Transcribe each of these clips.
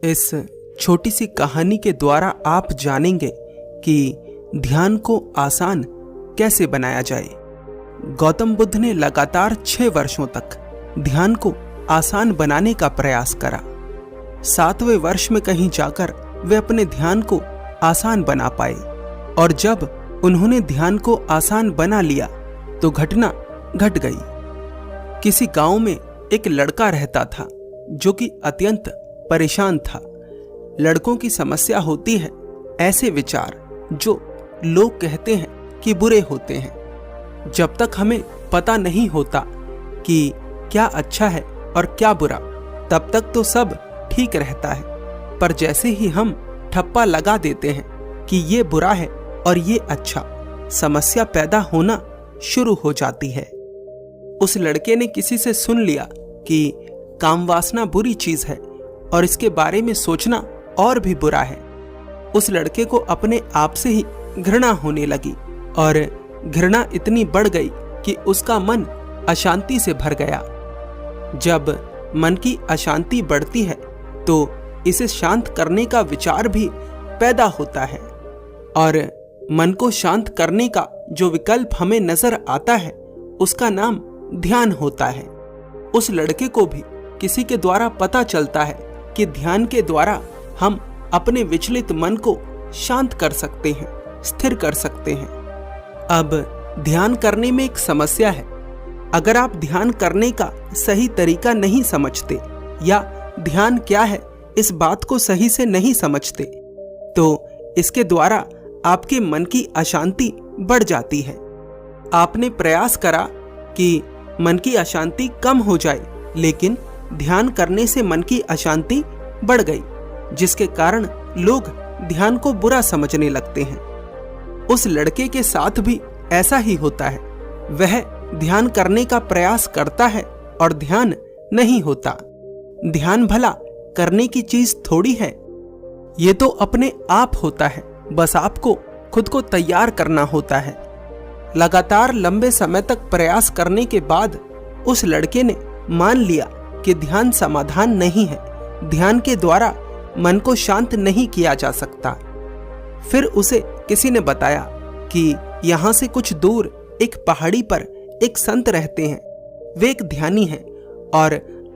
इस छोटी सी कहानी के द्वारा आप जानेंगे कि ध्यान को आसान कैसे बनाया जाए। गौतम बुद्ध ने लगातार 6 वर्षों तक ध्यान को आसान बनाने का प्रयास करा। 7वें वर्ष में कहीं जाकर वे अपने ध्यान को आसान बना पाए, और जब उन्होंने ध्यान को आसान बना लिया तो घटना घट गई। किसी गांव में एक लड़का रहता था जो कि अत्यंत परेशान था। लड़कों की समस्या होती है ऐसे विचार जो लोग कहते हैं कि बुरे होते हैं। जब तक हमें पता नहीं होता कि क्या अच्छा है और क्या बुरा, तब तक तो सब ठीक रहता है। पर जैसे ही हम ठप्पा लगा देते हैं कि ये बुरा है और ये अच्छा, समस्या पैदा होना शुरू हो जाती है। उस लड़के ने किसी से सुन लिया कि काम वासना बुरी चीज है और इसके बारे में सोचना और भी बुरा है। उस लड़के को अपने आप से ही घृणा होने लगी, और घृणा इतनी बढ़ गई कि उसका मन अशांति से भर गया। जब मन की अशांति बढ़ती है तो इसे शांत करने का विचार भी पैदा होता है, और मन को शांत करने का जो विकल्प हमें नजर आता है उसका नाम ध्यान होता है। उस लड़के को भी किसी के द्वारा पता चलता है कि ध्यान के द्वारा हम अपने विचलित मन को शांत कर सकते हैं, स्थिर कर सकते हैं। अब ध्यान करने में एक समस्या है। अगर आप ध्यान करने का सही तरीका नहीं समझते या ध्यान क्या है इस बात को सही से नहीं समझते, तो इसके द्वारा आपके मन की अशांति बढ़ जाती है। आपने प्रयास करा कि मन की अशांति कम हो जाए, लेकिन ध्यान करने से मन की अशांति बढ़ गई, जिसके कारण लोग ध्यान को बुरा समझने लगते हैं। उस लड़के के साथ भी ऐसा ही होता है। वह ध्यान करने का प्रयास करता है और ध्यान नहीं होता। ध्यान भला करने की चीज थोड़ी है, ये तो अपने आप होता है। बस आपको खुद को तैयार करना होता है। लगातार लंबे समय तक प्रयास करने के बाद उस लड़के ने मान लिया कि ध्यान समाधान नहीं है। ध्यान के द्वारा मन को शांत नहीं किया जा सकता। फिर उसे किसी ने बताया कि यहाँ से कुछ दूर एक पहाड़ी पर एक संत रहते हैं। वे एक ध्यानी हैं, और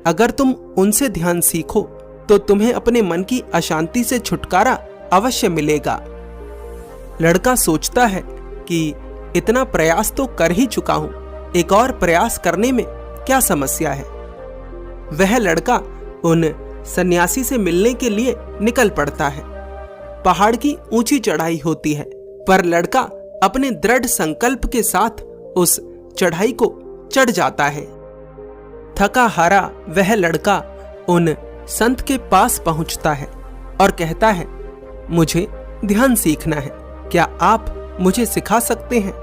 अगर तुम उनसे ध्यान सीखो तो तुम्हें अपने मन की अशांति से छुटकारा अवश्य मिलेगा। लड़का सोचता है कि इतना प्रयास तो कर ही चुका हूं, एक और प्रयास करने में क्या समस्या है। वह लड़का उन सन्यासी से मिलने के लिए निकल पड़ता है। पहाड़ की ऊंची चढ़ाई होती है, पर लड़का अपने दृढ़ संकल्प के साथ उस चढ़ाई को चढ़ जाता है। थका हारा वह लड़का उन संत के पास पहुंचता है और कहता है, मुझे ध्यान सीखना है, क्या आप मुझे सिखा सकते हैं?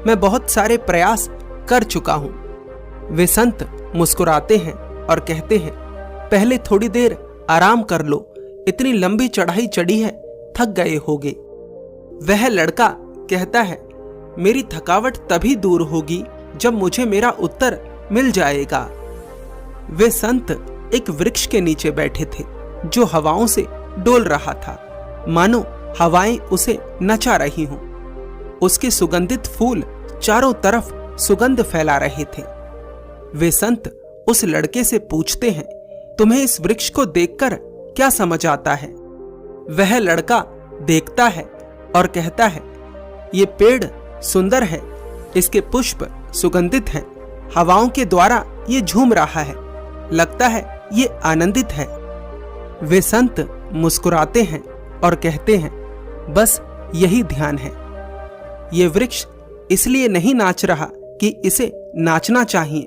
मैं बहुत सारे प्रयास कर चुका हूं। वे संत मुस्कुराते हैं और कहते हैं, पहले थोड़ी देर आराम कर लो, इतनी लंबी चढ़ाई चढ़ी है, थक गए होगे। वह लड़का कहता है, मेरी थकावट तभी दूर होगी जब मुझे मेरा उत्तर मिल जाएगा। वे संत एक वृक्ष के नीचे बैठे थे जो हवाओं से डोल रहा था, मानो हवाएं उसे नचा रही हों। उसके सुगंधित फूल चारों तरफ सुगंध फैला रहे थे। वे संत उस लड़के से पूछते हैं, तुम्हें इस वृक्ष को देखकर क्या समझ आता है? वह लड़का देखता है और कहता है, ये पेड़ सुंदर है, इसके पुष्प सुगंधित हैं, हवाओं के द्वारा ये झूम रहा है, लगता है ये आनंदित है। वे संत मुस्कुराते हैं और कहते हैं, बस यही ध्यान है। ये वृक्ष इसलिए नहीं नाच रहा कि इसे नाचना चाहिए,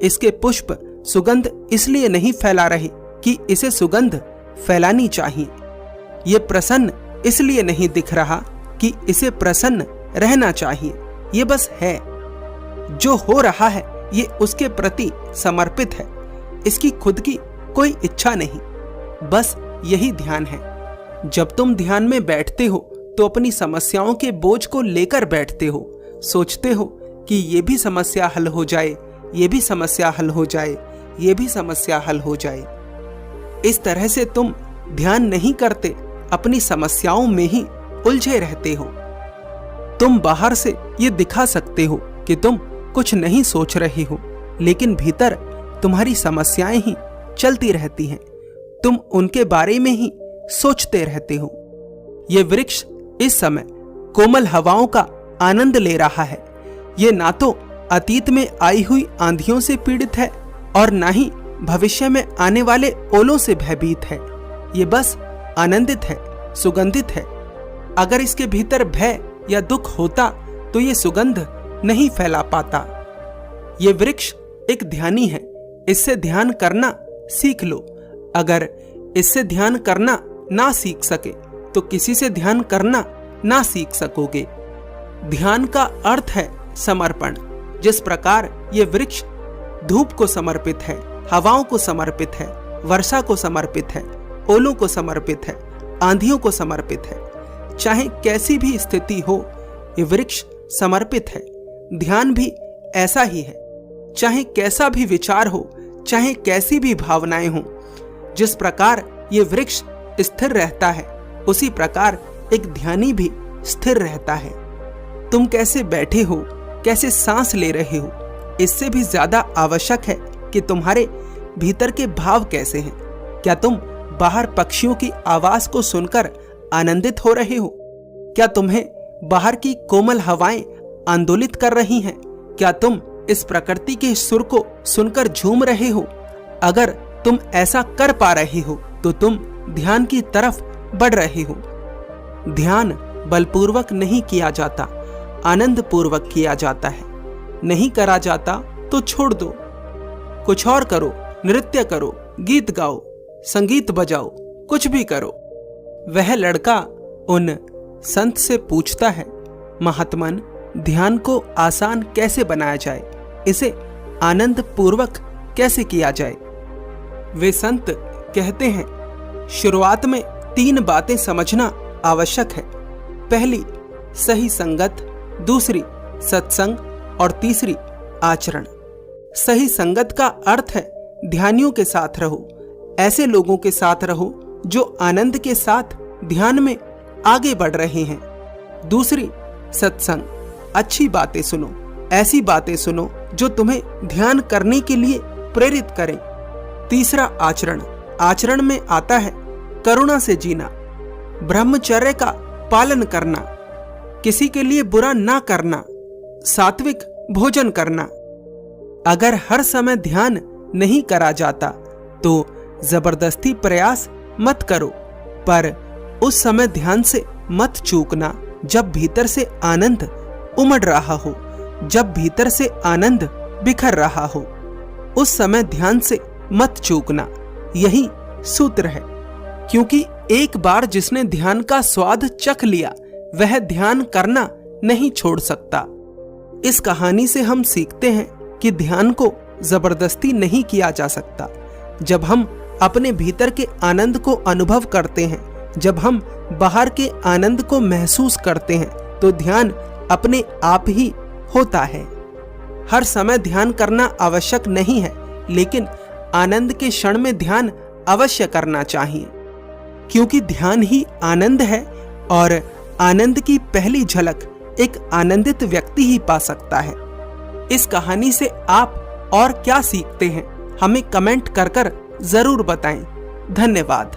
इसके पुष्प सुगंध इसलिए नहीं फैला रहे कि इसे सुगंध फैलानी चाहिए, ये प्रसन्न इसलिए नहीं दिख रहा कि इसे प्रसन्न रहना चाहिए। ये बस है, जो हो रहा है ये उसके प्रति समर्पित है, इसकी खुद की कोई इच्छा नहीं, बस यही ध्यान है। जब तुम ध्यान में बैठते हो तो अपनी समस्याओं के बोझ को लेकर बैठते हो, सोचते हो कि ये भी समस्या हल हो जाए, ये भी समस्या हल हो जाए, ये भी समस्या हल हो जाए। इस तरह से तुम ध्यान नहीं करते अपनी समस्याओं में ही उलझे रहते हो। तुम बाहर से ये दिखा सकते हो कि तुम कुछ नहीं सोच रहे हो, लेकिन भीतर तुम्हारी समस्याएं ही चलती रहती हैं। तुम उनके बारे में ही सोचते रहते हो। ये वृक्ष इस समय कोमल हवाओं का आनंद ले रहा है। ये ना तो अतीत में आई हुई आंधियों से पीड़ित है और ना ही भविष्य में आने वाले ओलों से भयभीत है। ये बस आनंदित है, सुगंधित है। अगर इसके भीतर भय या दुख होता तो ये सुगंध नहीं फैला पाता। ये वृक्ष एक ध्यानी है। इससे ध्यान करना सीख लो। अगर इससे ध्यान करना ना सीख सके तो किसी से ध्यान करना ना सीख सकोगे। ध्यान का अर्थ है समर्पण। जिस प्रकार ये वृक्ष धूप को समर्पित है, हवाओं को समर्पित है, वर्षा को समर्पित है, ओलों को समर्पित है, आंधियों को समर्पित है। चाहे कैसी भी स्थिति हो, ये वृक्ष समर्पित है। ध्यान भी ऐसा ही है। चाहे कैसा भी विचार हो, चाहे कैसी भी भावनाएं हो, जिस प्रकार ये वृक्ष स्थिर रहता है, उसी प्रकार एक ध्यानी भी स्थिर रहता है। तुम कैसे बैठे हो, कैसे सांस ले रहे हो, इससे भी ज्यादा आवश्यक है कि तुम्हारे भीतर के भाव कैसे हैं। क्या तुम बाहर पक्षियों की आवाज को सुनकर आनंदित हो रहे हो? क्या तुम्हें बाहर की कोमल हवाएं आंदोलित कर रही हैं? क्या तुम इस प्रकृति के सुर को सुनकर झूम रहे हो? अगर तुम ऐसा कर पा रहे हो तो तुम ध्यान की तरफ बढ़ रहे हो। ध्यान बलपूर्वक नहीं किया जाता, आनंद पूर्वक किया जाता है। नहीं करा जाता तो छोड़ दो, कुछ और करो, नृत्य करो, गीत गाओ, संगीत बजाओ, कुछ भी करो। वह लड़का उन संत से पूछता है, महात्मन, ध्यान को आसान कैसे बनाया जाए? इसे आनंद पूर्वक कैसे किया जाए? वे संत कहते हैं, शुरुआत में 3 बातें समझना आवश्यक है। पहली सही संगत, दूसरी सत्संग और तीसरी आचरण। सही संगत का अर्थ है ध्यानियों के साथ रहो, ऐसे लोगों के साथ रहो जो आनंद के साथ ध्यान में आगे बढ़ रहे हैं। दूसरी सत्संग, अच्छी बातें सुनो, ऐसी बातें सुनो जो तुम्हें ध्यान करने के लिए प्रेरित करें। तीसरा आचरण। आचरण में आता है करुणा से जीना, ब्रह्मचर्य का पालन करना, किसी के लिए बुरा ना करना, सात्विक भोजन करना। अगर हर समय ध्यान नहीं करा जाता तो जबरदस्ती प्रयास मत करो, पर उस समय ध्यान से मत चूकना जब भीतर से आनंद उमड़ रहा हो, जब भीतर से आनंद बिखर रहा हो। उस समय ध्यान से मत चूकना, यही सूत्र है। क्योंकि एक बार जिसने ध्यान का स्वाद चख लिया, वह ध्यान करना नहीं छोड़ सकता। इस कहानी से हम सीखते हैं कि ध्यान को जबरदस्ती नहीं किया जा सकता। जब हम अपने भीतर के आनंद को अनुभव करते हैं, जब हम बाहर के आनंद को महसूस करते हैं, तो ध्यान अपने आप ही होता है। हर समय ध्यान करना आवश्यक नहीं है, लेकिन आनंद के क्षण में ध्यान अवश्य करना चाहिए, क्योंकि ध्यान ही आनंद है और आनंद की पहली झलक एक आनंदित व्यक्ति ही पा सकता है। इस कहानी से आप और क्या सीखते हैं, हमें कमेंट कर जरूर बताएं। धन्यवाद।